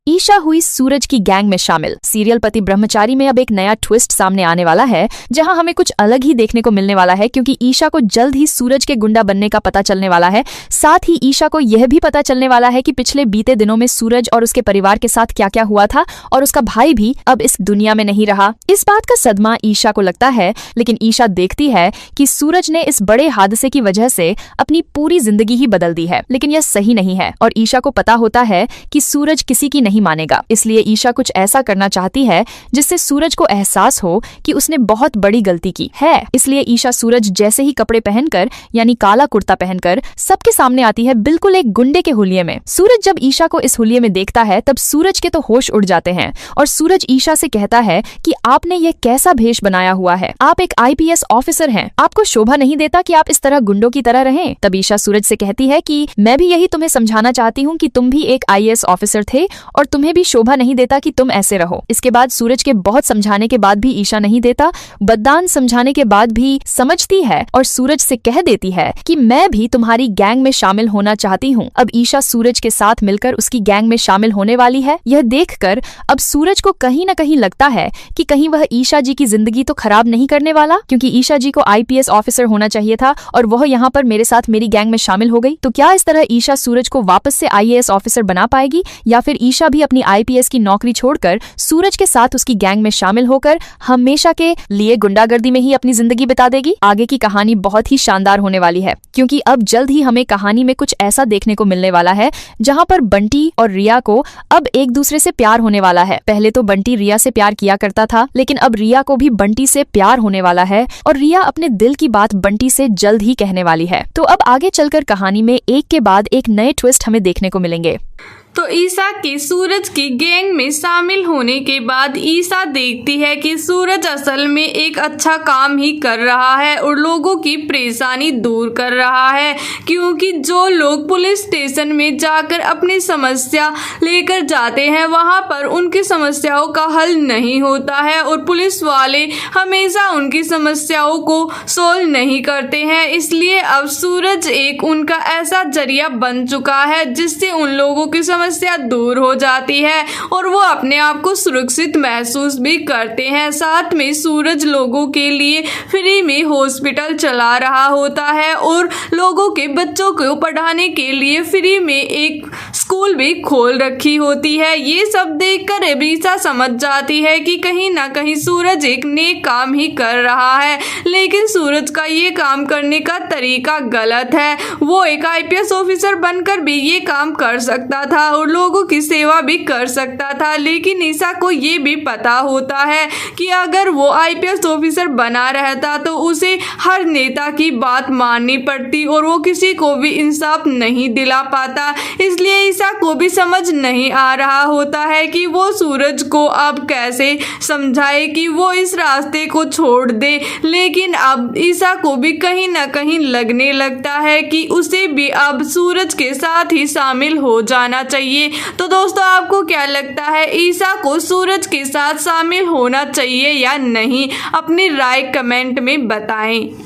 ईशा हुई सूरज की गैंग में शामिल। सीरियल पति ब्रह्मचारी में अब एक नया ट्विस्ट सामने आने वाला है, जहां हमें कुछ अलग ही देखने को मिलने वाला है, क्योंकि ईशा को जल्द ही सूरज के गुंडा बनने का पता चलने वाला है। साथ ही ईशा को यह भी पता चलने वाला है कि पिछले बीते दिनों में सूरज और उसके परिवार के साथ क्या क्या हुआ था, और उसका भाई भी अब इस दुनिया में नहीं रहा। इस बात का सदमा ईशा को लगता है, लेकिन ईशा देखती है कि सूरज ने इस बड़े हादसे की वजह से अपनी पूरी जिंदगी ही बदल दी है। लेकिन यह सही नहीं है, और ईशा को पता होता है कि सूरज किसी की नहीं मानेगा। इसलिए ईशा कुछ ऐसा करना चाहती है जिससे सूरज को एहसास हो कि उसने बहुत बड़ी गलती की है। इसलिए ईशा सूरज जैसे ही कपड़े पहनकर, यानी काला कुर्ता पहनकर सबके सामने आती है, बिल्कुल एक गुंडे के हुलिये में। सूरज जब ईशा को इस हुलिये में देखता है, तब सूरज के तो होश उड़ जाते हैं, और सूरज ईशा से कहता है कि आपने ये कैसा भेष बनाया हुआ है, आप एक IPS ऑफिसर हैं, आपको शोभा नहीं देता कि आप इस तरह गुंडों की तरह रहें। तब ईशा सूरज से कहती है कि मैं भी यही तुम्हें समझाना चाहती हूँ कि तुम भी एक IAS ऑफिसर थे, और तुम्हें भी शोभा नहीं देता कि तुम ऐसे रहो। इसके बाद सूरज के बहुत समझाने के बाद भी ईशा नहीं देता, बददान समझाने के बाद भी समझती है, और सूरज से कह देती है कि मैं भी तुम्हारी गैंग में शामिल होना चाहती हूँ। अब ईशा सूरज के साथ मिलकर उसकी गैंग में शामिल होने वाली है। यह देखकर अब सूरज को कहीं न कहीं लगता है कि कहीं वह ईशा जी की जिंदगी तो खराब नहीं करने वाला, क्योंकि ईशा जी को IPS ऑफिसर होना चाहिए था, और वह यहाँ पर मेरे साथ मेरी गैंग में शामिल हो गई। तो क्या इस तरह ईशा सूरज को वापस से IAS ऑफिसर बना पाएगी, या फिर ईशा भी अपनी IPS की नौकरी छोड़कर सूरज के साथ उसकी गैंग में शामिल होकर हमेशा के लिए गुंडागर्दी में ही अपनी जिंदगी बिता देगी? आगे की कहानी बहुत ही शानदार होने वाली है, क्योंकि अब जल्द ही हमें कहानी में कुछ ऐसा देखने को मिलने वाला है जहां पर बंटी और रिया को अब एक दूसरे से प्यार होने वाला है। पहले तो बंटी रिया से प्यार किया करता था, लेकिन अब रिया को भी बंटी से प्यार होने वाला है, और रिया अपने दिल की बात बंटी से जल्द ही कहने वाली है। तो अब आगे चलकर कहानी में एक के बाद एक नए ट्विस्ट हमें देखने को मिलेंगे। तो ईशा के सूरज की गैंग में शामिल होने के बाद ईशा देखती है कि सूरज असल में एक अच्छा काम ही कर रहा है और लोगों की परेशानी दूर कर रहा है, क्योंकि जो लोग पुलिस स्टेशन में जाकर अपनी समस्या लेकर जाते हैं, वहां पर उनकी समस्याओं का हल नहीं होता है, और पुलिस वाले हमेशा उनकी समस्याओं को सोल्व नहीं करते हैं। इसलिए अब सूरज एक उनका ऐसा जरिया बन चुका है जिससे उन लोगों की समस्या दूर हो जाती है, और वो अपने आप को सुरक्षित महसूस भी करते हैं। साथ में सूरज लोगों के लिए फ्री में हॉस्पिटल चला रहा होता है, और लोगों के बच्चों को पढ़ाने के लिए फ्री में एक स्कूल भी खोल रखी होती है। ये सब देखकर ईशा समझ जाती है कि कहीं ना कहीं सूरज एक नेक काम ही कर रहा है, लेकिन सूरज का ये काम करने का तरीका गलत है। वो एक IPS ऑफिसर बनकर भी ये काम कर सकता था और लोगों की सेवा भी कर सकता था, लेकिन ईशा को ये भी पता होता है कि अगर वो IPS ऑफिसर बना रहता तो उसे हर नेता की बात माननी पड़ती, और वो किसी को भी इंसाफ नहीं दिला पाता। इसलिए ईशा को भी समझ नहीं आ रहा होता है कि वो सूरज को अब कैसे समझाए कि वो इस रास्ते को छोड़ दे। लेकिन अब ईशा को भी कहीं ना कहीं लगने लगता है कि उसे भी अब सूरज के साथ ही शामिल हो जाना चाहिए। तो दोस्तों, आपको क्या लगता है, ईशा को सूरज के साथ शामिल होना चाहिए या नहीं? अपनी राय कमेंट में बताएं।